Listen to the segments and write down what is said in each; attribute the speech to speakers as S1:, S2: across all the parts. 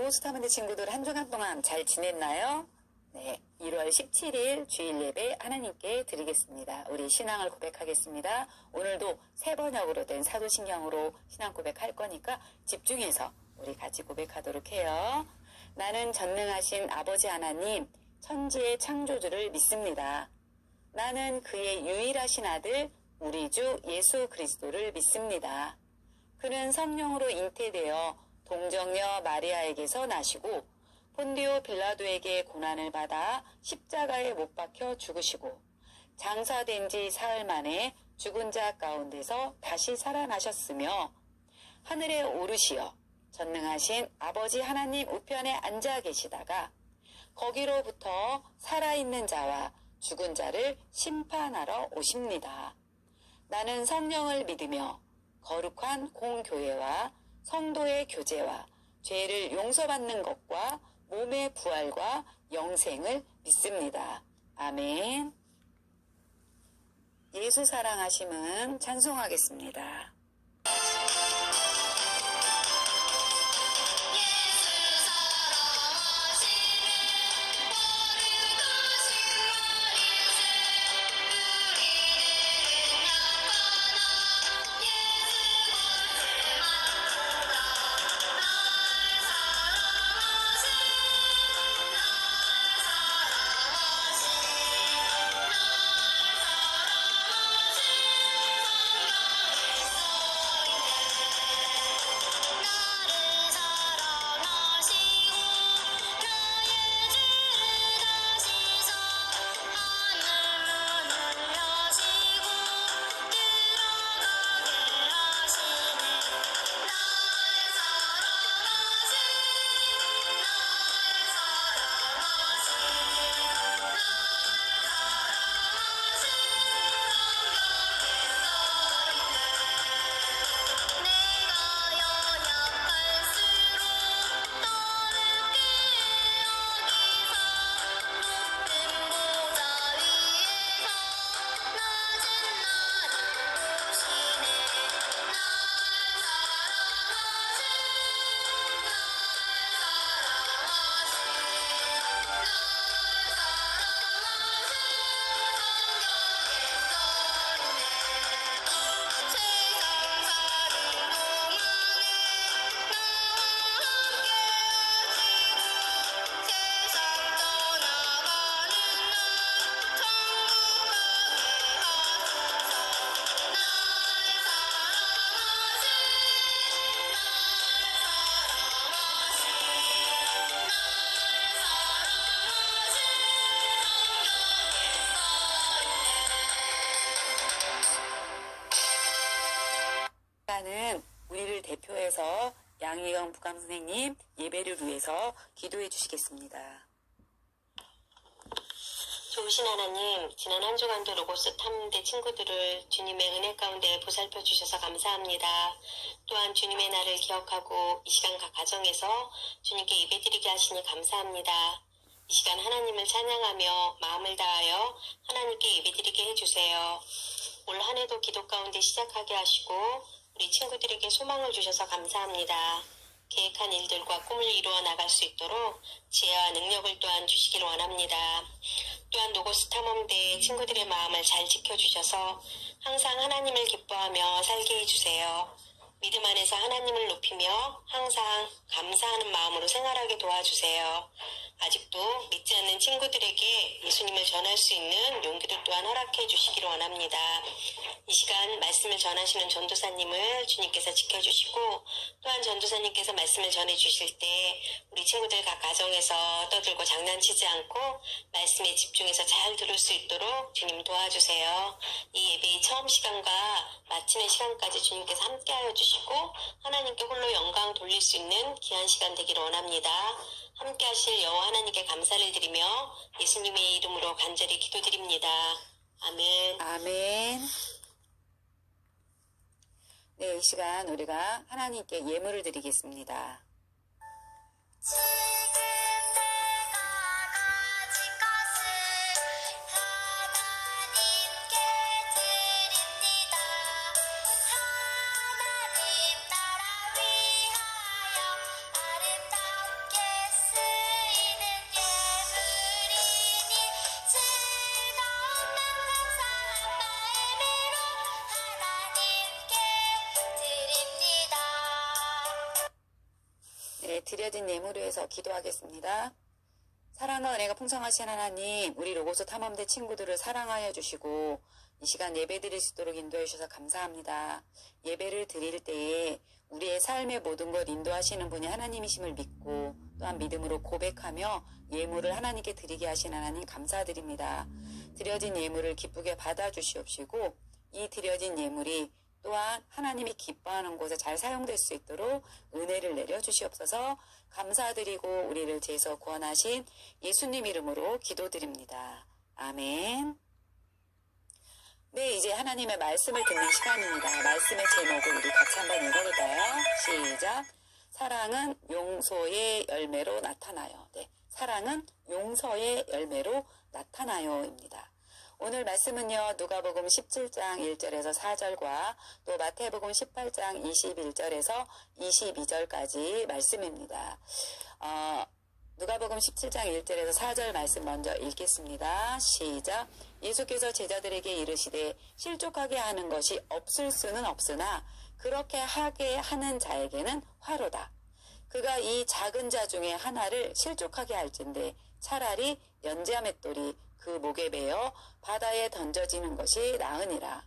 S1: 노고스타먼드 친구들 한 주간 동안 잘 지냈나요? 네, 1월 17일 주일 예배 하나님께 드리겠습니다. 우리 신앙을 고백하겠습니다. 오늘도 세 번역으로 된 사도신경으로 신앙 고백할 거니까 집중해서 우리 같이 고백하도록 해요. 나는 전능하신 아버지 하나님, 천지의 창조주를 믿습니다. 나는 그의 유일하신 아들, 우리 주 예수 그리스도를 믿습니다. 그는 성령으로 잉태되어 동정녀 마리아에게서 나시고 본디오 빌라도에게 고난을 받아 십자가에 못 박혀 죽으시고 장사된 지 사흘 만에 죽은 자 가운데서 다시 살아나셨으며 하늘에 오르시어 전능하신 아버지 하나님 우편에 앉아 계시다가 거기로부터 살아있는 자와 죽은 자를 심판하러 오십니다. 나는 성령을 믿으며 거룩한 공교회와 성도의 교제와 죄를 용서받는 것과 몸의 부활과 영생을 믿습니다. 아멘. 예수 사랑하심은 찬송하겠습니다. 는 우리를 대표해서 양희영 부감 선생님 예배를 위해서 기도해 주시겠습니다.
S2: 좋으신 하나님, 지난 한 주간도 로고스 탐대 친구들을 주님의 은혜 가운데 보살펴 주셔서 감사합니다. 또한 주님의 날을 기억하고 이 시간 각 가정에서 주님께 예배드리게 하시니 감사합니다. 이 시간 하나님을 찬양하며 마음을 다하여 하나님께 예배드리게 해주세요. 올 한 해도 기도 가운데 시작하게 하시고 우리 친구들에게 소망을 주셔서 감사합니다. 계획한 일들과 꿈을 이루어 나갈 수 있도록 지혜와 능력을 또한 주시길 원합니다. 또한 노고스 탐험대 친구들의 마음을 잘 지켜주셔서 항상 하나님을 기뻐하며 살게 해주세요. 믿음 안에서 하나님을 높이며 항상 감사하는 마음으로 생활하게 도와주세요. 아직도 믿지 않는 친구들에게 예수님을 전할 수 있는 용기도 또한 허락해 주시기를 원합니다. 이 시간 말씀을 전하시는 전도사님을 주님께서 지켜주시고 또한 전도사님께서 말씀을 전해주실 때 우리 친구들 각 가정에서 떠들고 장난치지 않고 말씀에 집중해서 잘 들을 수 있도록 주님 도와주세요. 이 예배의 처음 시간과 마치는 시간까지 주님께서 함께하여 주시고 하나님께 홀로 영광 돌릴 수 있는 귀한 시간 되기를 원합니다. 함께 하실 여호와 하나님께 감사를 드리며 예수님의 이름으로 간절히 기도드립니다. 아멘.
S1: 아멘. 네, 이 시간 우리가 하나님께 예물을 드리겠습니다.
S3: 하나님 나라 위하여 아름답게
S1: 드려진 예물을 위해서 기도하겠습니다. 사랑과 은혜가 풍성하신 하나님, 우리 로고스 탐험대 친구들을 사랑하여 주시고 이 시간 예배 드릴 수 있도록 인도해 주셔서 감사합니다. 예배를 드릴 때에 우리의 삶의 모든 걸 인도하시는 분이 하나님이심을 믿고 또한 믿음으로 고백하며 예물을 하나님께 드리게 하신 하나님 감사드립니다. 드려진 예물을 기쁘게 받아주시옵시고 이 드려진 예물이 또한 하나님이 기뻐하는 곳에 잘 사용될 수 있도록 은혜를 내려주시옵소서. 감사드리고 우리를 죄에서 구원하신 예수님 이름으로 기도드립니다. 아멘. 네, 이제 하나님의 말씀을 듣는 시간입니다. 말씀의 제목을 우리 같이 한번 읽어볼까요? 시작. 사랑은 용서의 열매로 나타나요. 네, 사랑은 용서의 열매로 나타나요입니다. 오늘 말씀은요, 누가복음 17장 1절에서 4절과 또 마태복음 18장 21절에서 22절까지 말씀입니다. 누가복음 17장 1절에서 4절 말씀 먼저 읽겠습니다. 시작. 예수께서 제자들에게 이르시되 실족하게 하는 것이 없을 수는 없으나 그렇게 하게 하는 자에게는 화로다. 그가 이 작은 자 중에 하나를 실족하게 할진대 차라리 연자 맷돌이 그 목에 베어 바다에 던져지는 것이 나으니라.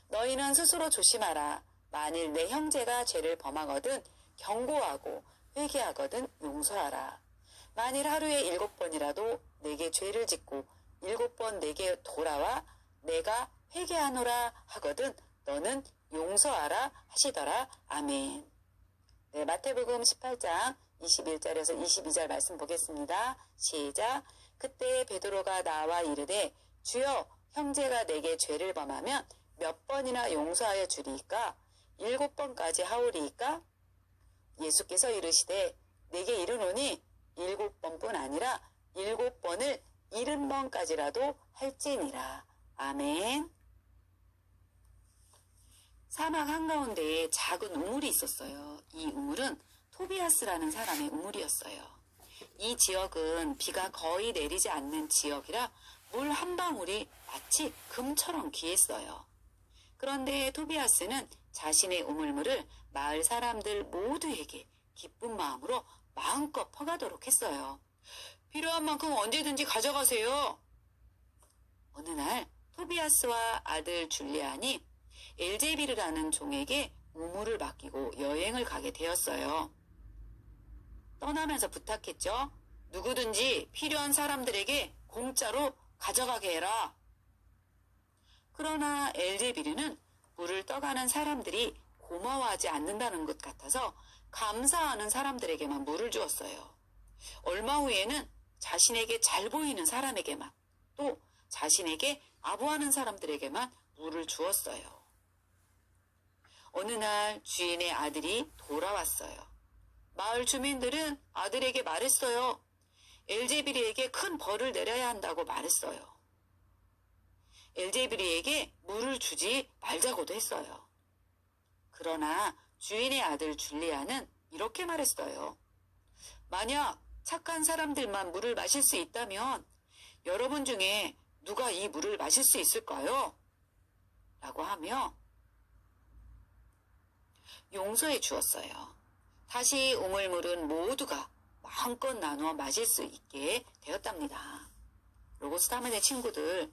S1: 너희는 스스로 조심하라. 만일 내 형제가 죄를 범하거든 경고하고 회개하거든 용서하라. 만일 하루에 7번이라도 내게 죄를 짓고 7번 내게 돌아와 내가 회개하노라 하거든 너는 용서하라 하시더라. 아멘. 네, 마태복음 18장 21절에서 22절 말씀 보겠습니다. 시작. 그때 베드로가 나와 이르되 주여 형제가 내게 죄를 범하면 몇 번이나 용서하여 주리이까? 7번까지 하오리이까? 예수께서 이르시되 내게 이르노니 7번뿐 아니라 7번을 70번까지라도 할지니라. 아멘. 사막 한가운데에 작은 우물이 있었어요. 이 우물은 토비아스라는 사람의 우물이었어요. 이 지역은 비가 거의 내리지 않는 지역이라 물 한 방울이 마치 금처럼 귀했어요. 그런데 토비아스는 자신의 우물물을 마을 사람들 모두에게 기쁜 마음으로 마음껏 퍼가도록 했어요. 필요한 만큼 언제든지 가져가세요. 어느 날 토비아스와 아들 줄리안이 엘제비르라는 종에게 우물을 맡기고 여행을 가게 되었어요. 떠나면서 부탁했죠. 누구든지 필요한 사람들에게 공짜로 가져가게 해라. 그러나 엘제비르는 물을 떠가는 사람들이 고마워하지 않는다는 것 같아서 감사하는 사람들에게만 물을 주었어요. 얼마 후에는 자신에게 잘 보이는 사람에게만 또 자신에게 아부하는 사람들에게만 물을 주었어요. 어느 날 주인의 아들이 돌아왔어요. 마을 주민들은 아들에게 말했어요. 엘제비르에게 큰 벌을 내려야 한다고 말했어요. 엘제비르에게 물을 주지 말자고도 했어요. 그러나 주인의 아들 줄리아는 이렇게 말했어요. 만약 착한 사람들만 물을 마실 수 있다면 여러분 중에 누가 이 물을 마실 수 있을까요? 라고 하며 용서해 주었어요. 다시 우물물은 모두가 마음껏 나누어 마실 수 있게 되었답니다. 로고스 탐험대 친구들,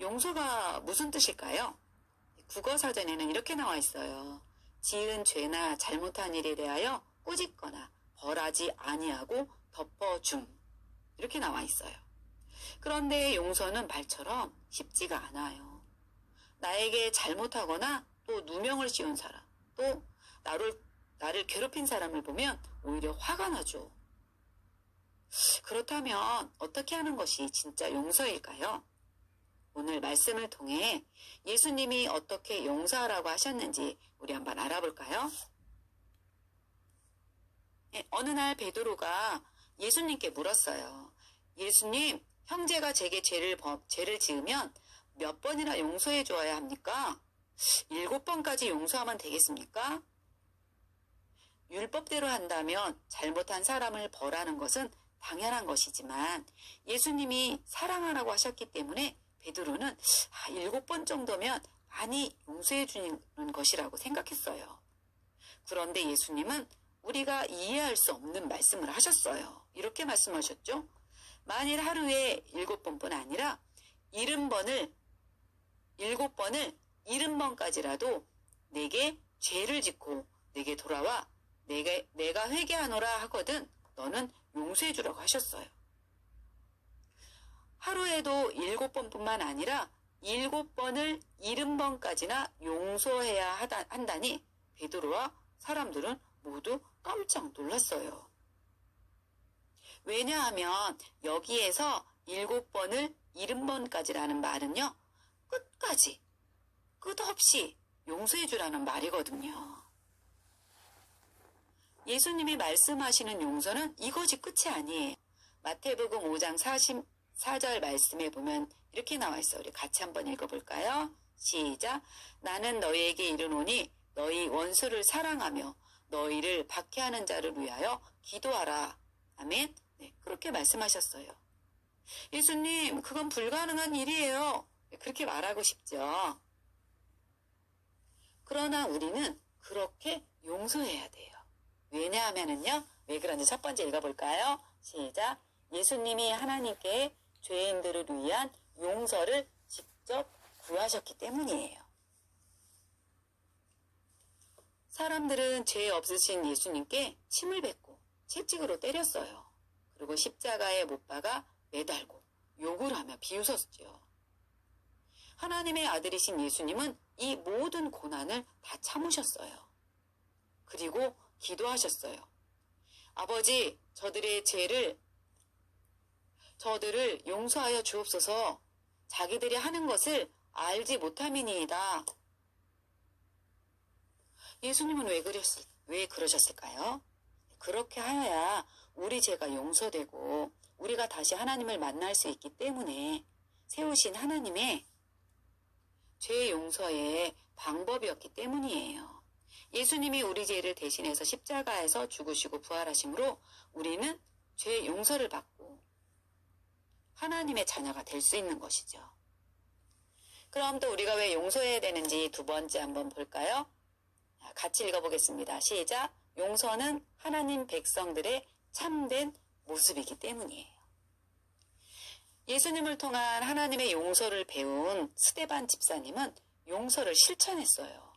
S1: 용서가 무슨 뜻일까요? 국어사전에는 이렇게 나와 있어요. 지은 죄나 잘못한 일에 대하여 꾸짖거나 벌하지 아니하고 덮어줌. 이렇게 나와 있어요. 그런데 용서는 말처럼 쉽지가 않아요. 나에게 잘못하거나 또 누명을 씌운 사람, 또 나를 괴롭힌 사람을 보면 오히려 화가 나죠. 그렇다면 어떻게 하는 것이 진짜 용서일까요? 오늘 말씀을 통해 예수님이 어떻게 용서하라고 하셨는지 우리 한번 알아볼까요? 어느 날 베드로가 예수님께 물었어요. 예수님, 형제가 제게 죄를 지으면 몇 번이나 용서해 주어야 합니까? 7번까지 용서하면 되겠습니까? 율법대로 한다면 잘못한 사람을 벌하는 것은 당연한 것이지만 예수님이 사랑하라고 하셨기 때문에 베드로는 7번 정도면 많이 용서해 주는 것이라고 생각했어요. 그런데 예수님은 우리가 이해할 수 없는 말씀을 하셨어요. 이렇게 말씀하셨죠. 만일 하루에 7번뿐 아니라 70번을 70번까지라도 내게 죄를 짓고 내게 돌아와 내가 회개하노라 하거든 너는 용서해 주라고 하셨어요. 하루에도 7번뿐만 아니라 7번을 70번까지나 용서해야 한다니 베드로와 사람들은 모두 깜짝 놀랐어요. 왜냐하면 여기에서 7번을 70번까지라는 말은요. 끝없이 용서해 주라는 말이거든요. 예수님이 말씀하시는 용서는 이것이 끝이 아니에요. 마태복음 5장 44절 말씀에 보면 이렇게 나와 있어요. 우리 같이 한번 읽어볼까요? 시작. 나는 너희에게 이르노니 너희 원수를 사랑하며 너희를 박해하는 자를 위하여 기도하라. 아멘. 네, 그렇게 말씀하셨어요. 예수님, 그건 불가능한 일이에요. 그렇게 말하고 싶죠. 그러나 우리는 그렇게 용서해야 돼요. 왜냐하면은요, 왜 그런지 첫 번째 읽어볼까요? 시작. 예수님이 하나님께 죄인들을 위한 용서를 직접 구하셨기 때문이에요. 사람들은 죄 없으신 예수님께 침을 뱉고 채찍으로 때렸어요. 그리고 십자가에 못 박아 매달고 욕을 하며 비웃었죠. 하나님의 아들이신 예수님은 이 모든 고난을 다 참으셨어요. 그리고 기도하셨어요. 아버지, 저들을 용서하여 주옵소서. 자기들이 하는 것을 알지 못함이니이다. 예수님은 왜 그러셨을까요? 그렇게 하여야 우리 죄가 용서되고 우리가 다시 하나님을 만날 수 있기 때문에 세우신 하나님의 죄 용서의 방법이었기 때문이에요. 예수님이 우리 죄를 대신해서 십자가에서 죽으시고 부활하심으로 우리는 죄 용서를 받고 하나님의 자녀가 될 수 있는 것이죠. 그럼 또 우리가 왜 용서해야 되는지 두 번째 한번 볼까요? 같이 읽어보겠습니다. 시작. 용서는 하나님 백성들의 참된 모습이기 때문이에요. 예수님을 통한 하나님의 용서를 배운 스데반 집사님은 용서를 실천했어요.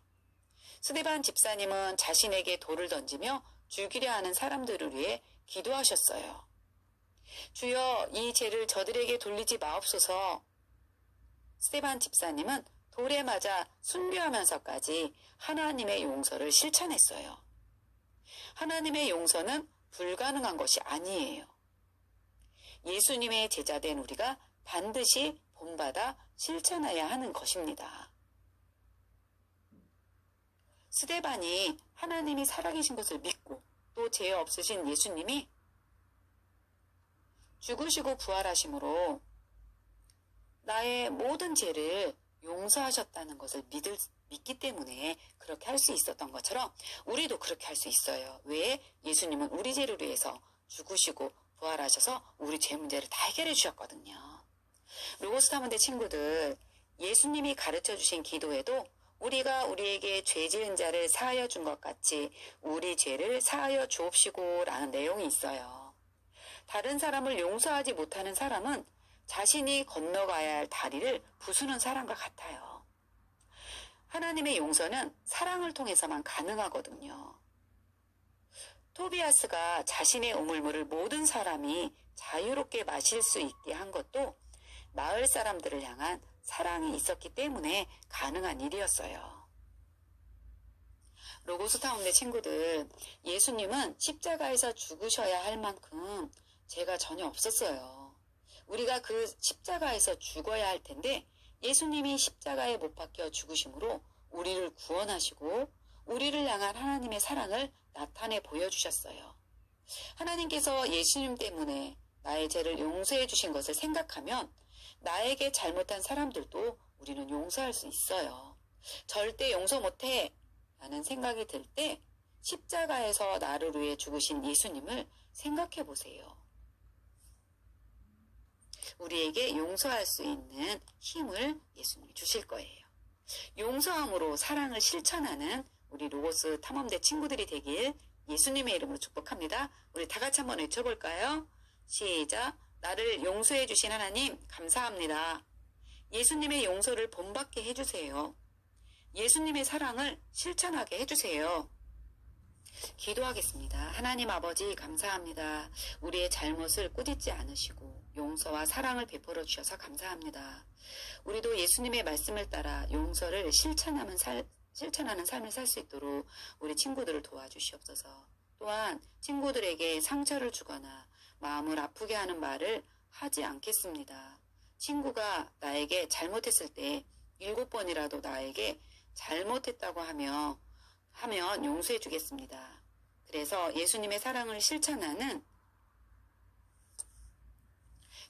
S1: 스데반 집사님은 자신에게 돌을 던지며 죽이려 하는 사람들을 위해 기도하셨어요. 주여, 이 죄를 저들에게 돌리지 마옵소서. 스데반 집사님은 돌에 맞아 순교하면서까지 하나님의 용서를 실천했어요. 하나님의 용서는 불가능한 것이 아니에요. 예수님의 제자된 우리가 반드시 본받아 실천해야 하는 것입니다. 스데반이 하나님이 살아계신 것을 믿고 또 죄 없으신 예수님이 죽으시고 부활하심으로 나의 모든 죄를 용서하셨다는 것을 믿기 때문에 그렇게 할 수 있었던 것처럼 우리도 그렇게 할 수 있어요. 왜? 예수님은 우리 죄를 위해서 죽으시고 부활하셔서 우리 죄 문제를 다 해결해 주셨거든요. 로고스 탐험대 친구들, 예수님이 가르쳐 주신 기도에도 우리가 우리에게 죄 지은 자를 사하여 준 것 같이 우리 죄를 사하여 주옵시고 라는 내용이 있어요. 다른 사람을 용서하지 못하는 사람은 자신이 건너가야 할 다리를 부수는 사람과 같아요. 하나님의 용서는 사랑을 통해서만 가능하거든요. 토비아스가 자신의 우물물을 모든 사람이 자유롭게 마실 수 있게 한 것도 마을 사람들을 향한 사랑이 있었기 때문에 가능한 일이었어요. 로고스 탐험대 친구들, 예수님은 십자가에서 죽으셔야 할 만큼 죄가 전혀 없었어요. 우리가 그 십자가에서 죽어야 할 텐데 예수님이 십자가에 못 박혀 죽으심으로 우리를 구원하시고 우리를 향한 하나님의 사랑을 나타내 보여주셨어요. 하나님께서 예수님 때문에 나의 죄를 용서해 주신 것을 생각하면 나에게 잘못한 사람들도 우리는 용서할 수 있어요. 절대 용서 못해 라는 생각이 들 때 십자가에서 나를 위해 죽으신 예수님을 생각해 보세요. 우리에게 용서할 수 있는 힘을 예수님이 주실 거예요. 용서함으로 사랑을 실천하는 우리 로고스 탐험대 친구들이 되길 예수님의 이름으로 축복합니다. 우리 다 같이 한번 외쳐볼까요? 시작. 나를 용서해 주신 하나님 감사합니다. 예수님의 용서를 본받게 해주세요. 예수님의 사랑을 실천하게 해주세요. 기도하겠습니다. 하나님 아버지 감사합니다. 우리의 잘못을 꾸짖지 않으시고 용서와 사랑을 베풀어 주셔서 감사합니다. 우리도 예수님의 말씀을 따라 용서를 실천하는 삶을 살 수 있도록 우리 친구들을 도와주시옵소서. 또한 친구들에게 상처를 주거나 마음을 아프게 하는 말을 하지 않겠습니다. 친구가 나에게 잘못했을 때 7번이라도 나에게 잘못했다고 하면 용서해 주겠습니다. 그래서 예수님의 사랑을 실천하는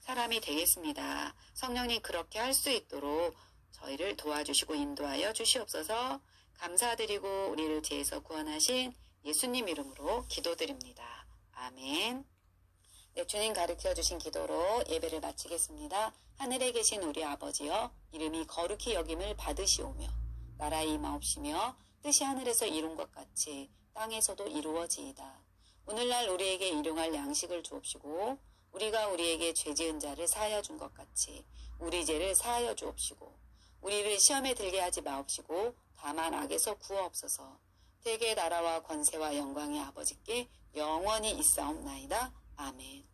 S1: 사람이 되겠습니다. 성령님 그렇게 할 수 있도록 저희를 도와주시고 인도하여 주시옵소서. 감사드리고 우리를 죄에서 구원하신 예수님 이름으로 기도드립니다. 아멘. 네, 주님 가르쳐 주신 기도로 예배를 마치겠습니다. 하늘에 계신 우리 아버지여, 이름이 거룩히 여김을 받으시오며 나라의 임하옵시며 뜻이 하늘에서 이룬 것 같이 땅에서도 이루어지이다. 오늘날 우리에게 일용할 양식을 주옵시고 우리가 우리에게 죄지은 자를 사하여 준 것 같이 우리 죄를 사하여 주옵시고 우리를 시험에 들게 하지 마옵시고 다만 악에서 구하옵소서. 대개 나라와 권세와 영광의 아버지께 영원히 있사옵나이다. 아멘.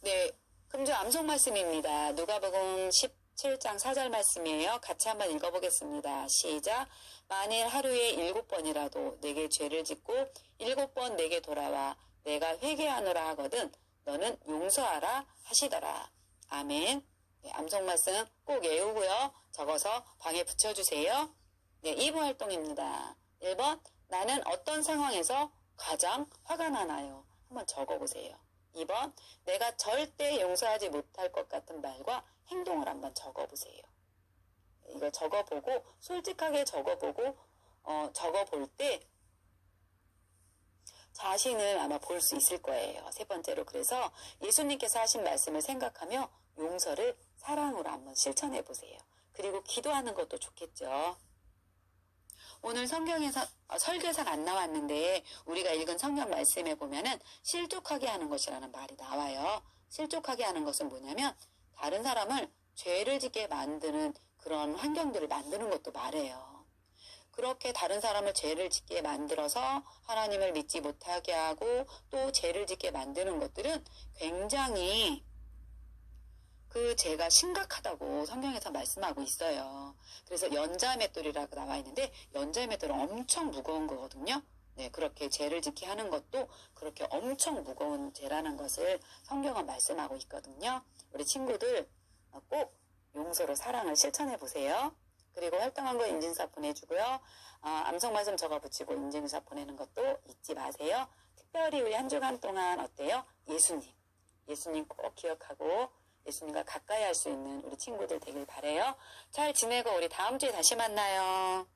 S1: 네, 금주 암송 말씀입니다. 누가복음 17장 4절 말씀이에요. 같이 한번 읽어보겠습니다. 시작. 만일 하루에 7번이라도 내게 죄를 짓고 7번 내게 돌아와 내가 회개하노라 하거든 너는 용서하라 하시더라. 아멘. 네, 암송 말씀 꼭 외우고요. 적어서 방에 붙여주세요. 네, 2부 활동입니다. 1번, 나는 어떤 상황에서 가장 화가 나나요? 한번 적어보세요. 2번, 내가 절대 용서하지 못할 것 같은 말과 행동을 한번 적어보세요. 이거 적어보고 솔직하게 적어볼 때 자신을 아마 볼 수 있을 거예요. 세 번째로 그래서 예수님께서 하신 말씀을 생각하며 용서를 사랑으로 한번 실천해 보세요. 그리고 기도하는 것도 좋겠죠. 오늘 성경에서 설교사가 안 나왔는데 우리가 읽은 성경 말씀에 보면은 실족하게 하는 것이라는 말이 나와요. 실족하게 하는 것은 뭐냐면 다른 사람을 죄를 짓게 만드는 그런 환경들을 만드는 것도 말해요. 그렇게 다른 사람을 죄를 짓게 만들어서 하나님을 믿지 못하게 하고 또 죄를 짓게 만드는 것들은 굉장히 그 죄가 심각하다고 성경에서 말씀하고 있어요. 그래서 연자맷돌이라고 나와 있는데 연자맷돌은 엄청 무거운 거거든요. 네, 그렇게 죄를 짓게 하는 것도 그렇게 엄청 무거운 죄라는 것을 성경은 말씀하고 있거든요. 우리 친구들 꼭 용서로 사랑을 실천해 보세요. 그리고 활동한 거 인증서 보내주고요. 암송 말씀 적어붙이고 인증서 보내는 것도 잊지 마세요. 특별히 우리 한 주간 동안 어때요? 예수님 꼭 기억하고 예수님과 가까이 할 수 있는 우리 친구들 되길 바라요. 잘 지내고 우리 다음 주에 다시 만나요.